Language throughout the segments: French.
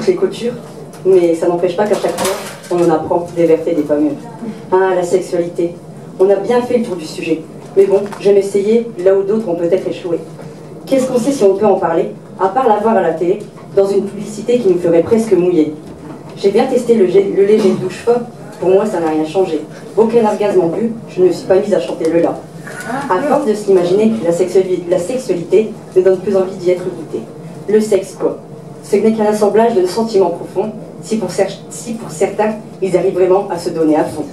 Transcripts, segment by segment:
toutes les coutures, mais ça n'empêche pas qu'à chaque fois, on en apprend des vertes et des pas mûres. Ah, la sexualité. On a bien fait le tour du sujet. Mais bon, j'aime essayer là où d'autres ont peut-être échoué. Qu'est-ce qu'on sait si on peut en parler, à part la voir à la télé, dans une publicité qui nous ferait presque mouiller? J'ai bien testé le léger douche fort, pour moi ça n'a rien changé. Aucun orgasme en plus, je ne me suis pas mise à chanter le la. À force de s'imaginer que la sexualité ne donne plus envie d'y être goûtée. Le sexe quoi? Ce n'est qu'un assemblage de sentiments profonds, si pour certains, ils arrivent vraiment à se donner à fond.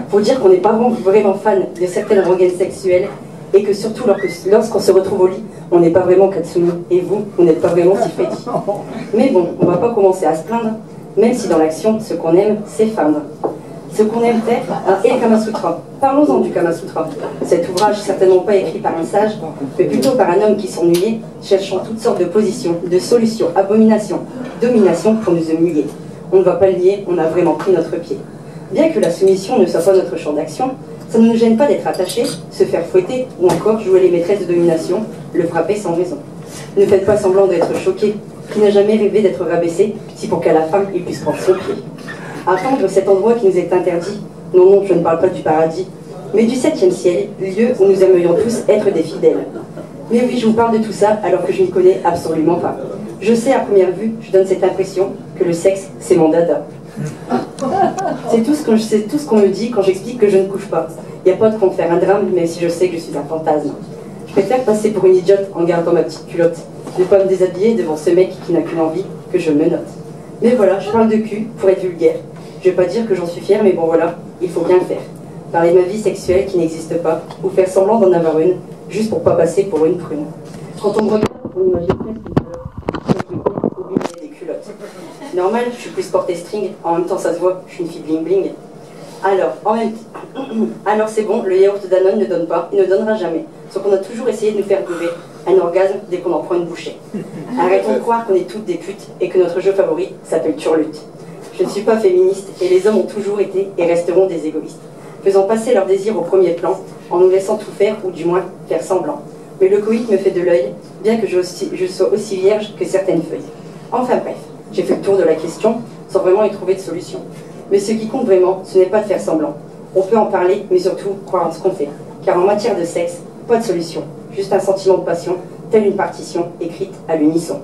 Faut dire qu'on n'est pas vraiment fan de certaines rengaines sexuelles et que surtout lorsqu'on se retrouve au lit, on n'est pas vraiment Katsumi et vous n'êtes pas vraiment si Freddy. Mais bon, on va pas commencer à se plaindre, même si dans l'action, ce qu'on aime, c'est feindre. Ce qu'on aime faire est le Kama Sutra. Parlons-en du Kama Sutra. Cet ouvrage, certainement pas écrit par un sage, mais plutôt par un homme qui s'ennuyait, cherchant toutes sortes de positions, de solutions, abominations, dominations pour nous humilier. On ne va pas le nier, on a vraiment pris notre pied. Bien que la soumission ne soit pas notre champ d'action, ça ne nous gêne pas d'être attachés, se faire fouetter ou encore jouer les maîtresses de domination, le frapper sans raison. Ne faites pas semblant d'être choqué. Qui n'a jamais rêvé d'être rabaissé, si pour qu'à la fin il puisse prendre son pied. Attendre cet endroit qui nous est interdit, non, je ne parle pas du paradis, mais du 7e ciel, lieu où nous aimerions tous être des fidèles. Mais oui, je vous parle de tout ça alors que je n'y connais absolument pas. Je sais à première vue, je donne cette impression que le sexe, c'est mon dada. C'est tout ce qu'on me dit quand j'explique que je ne couche pas. Il n'y a pas de quoi faire un drame, même si je sais que je suis un fantasme. Je préfère passer pour une idiote en gardant ma petite culotte, ne pas me déshabiller devant ce mec qui n'a qu'une envie, que je me note. Mais voilà, je parle de cul pour être vulgaire. Je vais pas dire que j'en suis fière, mais bon voilà, il faut bien le faire. Parler de ma vie sexuelle qui n'existe pas, ou faire semblant d'en avoir une, juste pour pas passer pour une prune. Quand on me regarde, on imagine presque une culotte. Oubliez des culottes. Normal, je suis plus portée string, en même temps ça se voit, je suis une fille bling bling. Alors c'est bon, le yaourt Danone ne donne pas, il ne donnera jamais. Sauf qu'on a toujours essayé de nous faire trouver un orgasme dès qu'on en prend une bouchée. Arrêtons de croire qu'on est toutes des putes et que notre jeu favori s'appelle Turlute. Je ne suis pas féministe et les hommes ont toujours été et resteront des égoïstes, faisant passer leur désir au premier plan en nous laissant tout faire ou du moins faire semblant. Mais le coït me fait de l'œil, bien que je sois aussi vierge que certaines feuilles. Enfin bref, j'ai fait le tour de la question sans vraiment y trouver de solution. Mais ce qui compte vraiment, ce n'est pas de faire semblant. On peut en parler, mais surtout croire en ce qu'on fait. Car en matière de sexe, pas de solution, juste un sentiment de passion, telle une partition écrite à l'unisson.